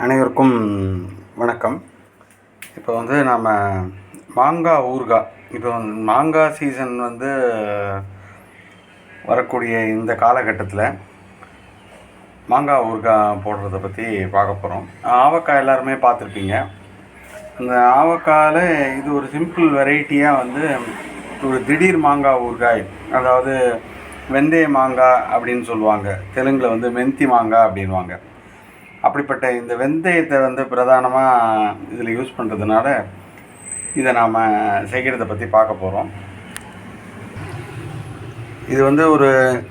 அனைவருக்கும் வணக்கம். இப்போ வந்து நாம் மாங்காய் ஊறுகாய், இப்போ மாங்காய் சீசன் வரக்கூடிய இந்த காலகட்டத்தில் மாங்காய் ஊறுகாய் போடுறத பற்றி பார்க்க போகிறோம். ஆவக்காய் எல்லாருமே பார்த்துருப்பீங்க. அந்த ஆவக்காயில் இது ஒரு சிம்பிள் வெரைட்டியாக ஒரு திடீர் மாங்காய் ஊறுகாய், அதாவது வெந்தய மாங்காய் அப்படின்னு சொல்லுவாங்க. தெலுங்கில் மெந்தி மாங்காய் அப்படின்வாங்க. அப்படிப்பட்ட இந்த வெந்தயத்தை பிரதானமாக இதில் யூஸ் பண்ணுறதுனால இதை நாம் செய்கிறத பற்றி பார்க்க போகிறோம். இது ஒரு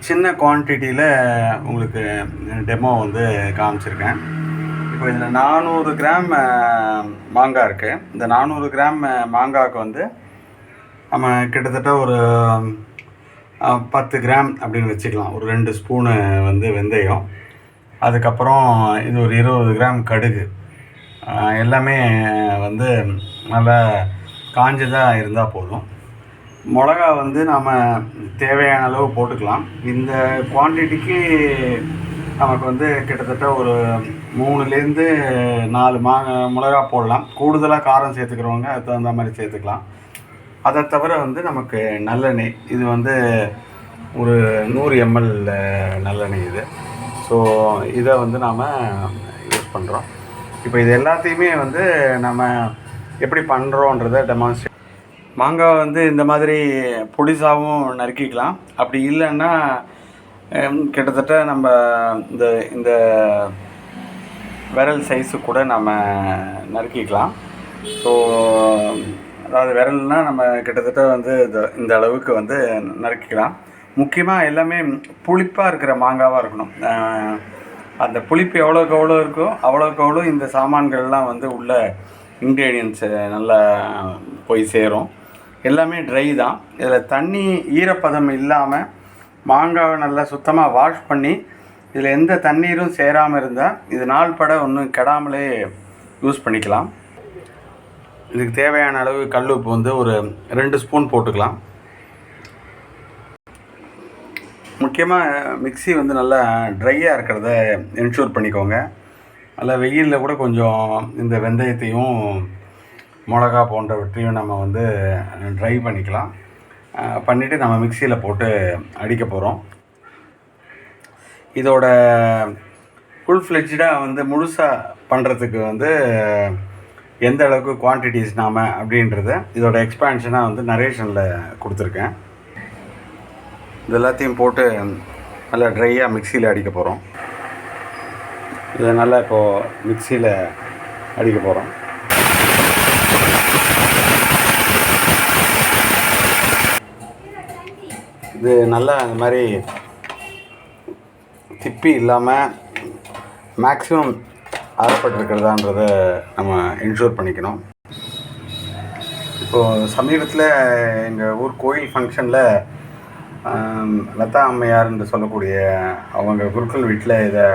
சின்ன குவான்டிட்டியில் உங்களுக்கு டெமோ காமிச்சிருக்கேன். இப்போ இதில் 400 கிராம் மாங்காய் இருக்குது. இந்த 400 கிராம் மாங்காய்க்கு நம்ம கிட்டத்தட்ட ஒரு 10 கிராம் அப்படின்னு வச்சுக்கலாம். ஒரு 2 ஸ்பூனு வெந்தயம், அதுக்கப்புறம் இது ஒரு 20 கிராம் கடுகு, எல்லாமே நல்லா காஞ்சதாக இருந்தால் போதும். மிளகா நாம் தேவையான அளவு போட்டுக்கலாம். இந்த குவான்டிட்டிக்கு நமக்கு கிட்டத்தட்ட ஒரு 3லேருந்து 4 மிளகா போடலாம். கூடுதலாக காரம் சேர்த்துக்கிறவங்க அதுக்கு தகுந்த மாதிரி சேர்த்துக்கலாம். அதை தவிர நமக்கு நல்லெண்ணெய், இது ஒரு 100 ml நல்லெண்ணெய் இது. ஸோ இதை நாம் யூஸ் பண்ணுறோம். இப்போ இது எல்லாத்தையுமே நம்ம எப்படி பண்ணுறோன்றதை டெமான்ஸ்ட்ரேட். மாங்காய் இந்த மாதிரி பொடிசாகவும் நறுக்கிக்கலாம். அப்படி இல்லைன்னா கிட்டத்தட்ட நம்ம இந்த விரல் சைஸு கூட நம்ம நறுக்கிக்கலாம். ஸோ அதாவது விரல்னால் நம்ம கிட்டத்தட்ட இந்த அளவுக்கு நறுக்கிக்கலாம். முக்கியமாக எல்லாமே புளிப்பாக இருக்கிற மாங்காவாக இருக்கணும். அந்த புளிப்பு எவ்வளோக்கு எவ்வளோ இருக்கோ அவ்வளோக்கு அவ்வளோ இந்த சாமான்கள்லாம் உள்ள இன்க்ரீடியன்ட்ஸு நல்லா போய் சேரும். எல்லாமே ட்ரை தான். இதில் தண்ணி ஈரப்பதம் இல்லாமல் மாங்காவை நல்லா சுத்தமாக வாஷ் பண்ணி இதில் எந்த தண்ணீரும் சேராமல் இருந்தால் இது நாள் பட ஒன்றும் கெடாமலே யூஸ் பண்ணிக்கலாம். இதுக்கு தேவையான அளவு கல் உப்பு ஒரு 2 ஸ்பூன் போட்டுக்கலாம். முக்கியமாக மிக்ஸி நல்லா ட்ரையாக இருக்கிறத என்ஷூர் பண்ணிக்கோங்க. நல்லா வெயிலில் கூட கொஞ்சம் இந்த வெந்தயத்தையும் மிளகா போன்றவற்றையும் நம்ம ட்ரை பண்ணிக்கலாம். பண்ணிவிட்டு நம்ம மிக்சியில் போட்டு அடிக்க போகிறோம். இதோட ஃபுல் ஃப்ளெட்ஜாக முழுசாக பண்ணுறதுக்கு எந்த அளவுக்கு குவான்டிட்டிஸ் நாம் அப்படின்றத இதோட எக்ஸ்பேன்ஷனாக நரேஷனில் கொடுத்துருக்கேன். இது எல்லாத்தையும் போட்டு நல்லா ட்ரையாக மிக்சியில் அடிக்க போகிறோம். இதை நல்லா இப்போது மிக்சியில் அடிக்க போகிறோம். இது நல்லா இந்த மாதிரி திப்பி இல்லாமல் மேக்ஸிமம் அறப்பட்டுருக்கிறதான்றதை நம்ம என்ஷூர் பண்ணிக்கணும். இப்போது சமீபத்தில் எங்கள் ஊர் கோயில் ஃபங்க்ஷனில் லதா அம்மையார் என்று சொல்லக்கூடிய அவங்க குருக்கள் வீட்டில் இதை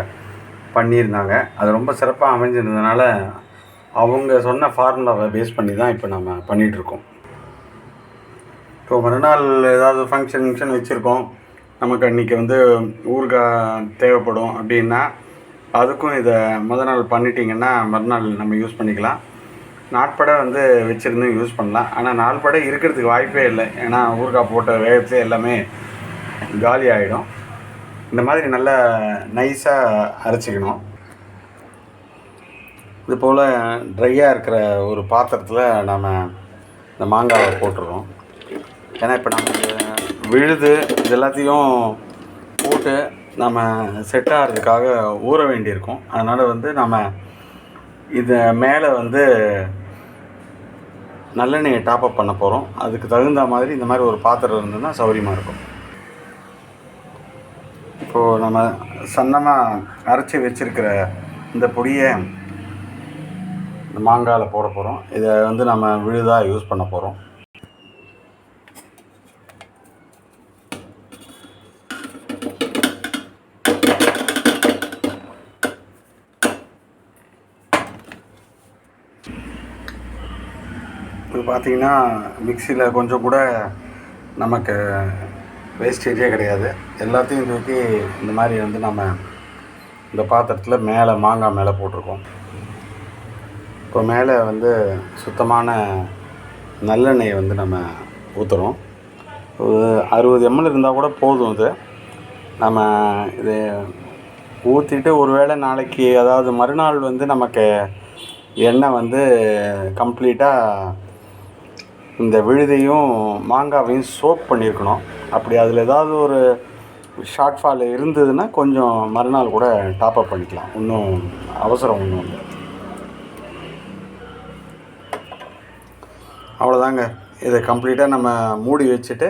பண்ணியிருந்தாங்க. அது ரொம்ப சிறப்பாக அமைஞ்சிருந்ததுனால அவங்க சொன்ன ஃபார்முலாவை பேஸ் பண்ணி தான் இப்போ நம்ம பண்ணிகிட்ருக்கோம். இப்போ மறுநாள் ஏதாவது ஃபங்க்ஷன் வச்சுருக்கோம், நமக்கு அன்றைக்கி ஊறுகாய் தேவைப்படும் அப்படின்னா அதுக்கும் இதை முதல் நாள் பண்ணிட்டீங்கன்னா மறுநாள் நம்ம யூஸ் பண்ணிக்கலாம். நாட்படை வச்சுருந்து யூஸ் பண்ணலாம். ஆனால் நாள்படை இருக்கிறதுக்கு வாய்ப்பே இல்லை. ஏன்னா ஊறுகாய் போட்ட வேகத்துலேயே எல்லாமே காலி ஆகிடும். இந்த மாதிரி நல்லா நைஸாக அரைச்சிக்கணும். இது போல் ட்ரையாக இருக்கிற ஒரு பாத்திரத்தில் நம்ம இந்த மாங்காவை போட்டுடுறோம். ஏன்னா இப்போ நமக்கு விழுது இது எல்லாத்தையும் போட்டு நம்ம செட் ஆகிறதுக்காக ஊற வேண்டியிருக்கும். அதனால் நம்ம இதை மேலே நல்லெண்ணெயை டாப்அப் பண்ண போகிறோம். அதுக்கு தகுந்த மாதிரி இந்த மாதிரி ஒரு பாத்திரம் இருந்ததுன்னா சௌரியமாக இருக்கும். இப்போது நம்ம சன்னமாக அரைச்சி வச்சுருக்கிற இந்த பொடியை இந்த மாங்காயில் போட போகிறோம். இதை நம்ம விழுதாக யூஸ் பண்ண போகிறோம். இது பார்த்திங்கன்னா மிக்சியில் கொஞ்சம் கூட நமக்கு வேஸ்டேஜே கிடையாது. எல்லாத்தையும் தூக்கி இந்த மாதிரி நம்ம இந்த பாத்திரத்தில் மேலே மாங்காய் மேலே போட்டிருக்கோம். இப்போ மேலே வந்து சுத்தமான நல்லெண்ணெயை வந்து நம்ம ஊற்றுறோம். ஒரு 60 ml இருந்தால் கூட போதும். இது நம்ம இது ஊற்றிட்டு ஒரு வேளை நாளைக்கு, அதாவது மறுநாள் வந்து நமக்கு எண்ணெய் வந்து கம்ப்ளீட்டாக இந்த விழுதையும் மாங்காவையும் சோக் பண்ணியிருக்கணும். அப்படி அதில் ஏதாவது ஒரு ஷார்ட் ஃபால் இருந்ததுன்னா கொஞ்சம் மறுநாள் கூட டாப்அப் பண்ணிக்கலாம். ஒன்றும் அவசரம் ஒன்றும் இல்லை. அவ்வளோதாங்க. இதை கம்ப்ளீட்டாக நம்ம மூடி வச்சுட்டு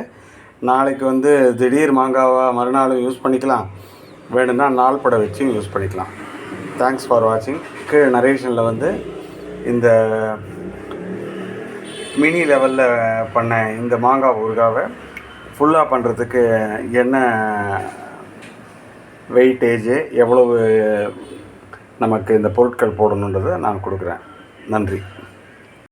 நாளைக்கு வந்து திடீர் மாங்காவாக மறுநாளும் யூஸ் பண்ணிக்கலாம், வேணும்னா நாள் பட வச்சும் யூஸ் பண்ணிக்கலாம். தேங்க்ஸ் ஃபார் வாட்சிங். கீழே நரேஷனில் வந்து இந்த மினி லெவலில் பண்ண இந்த மாங்காய் ஊறுகாவை ஃபுல்லாக பண்ணுறதுக்கு என்ன வெயிட்டேஜு, எவ்வளவு நமக்கு இந்த பொருட்கள் போடணுன்றதை நான் கொடுக்குறேன். நன்றி.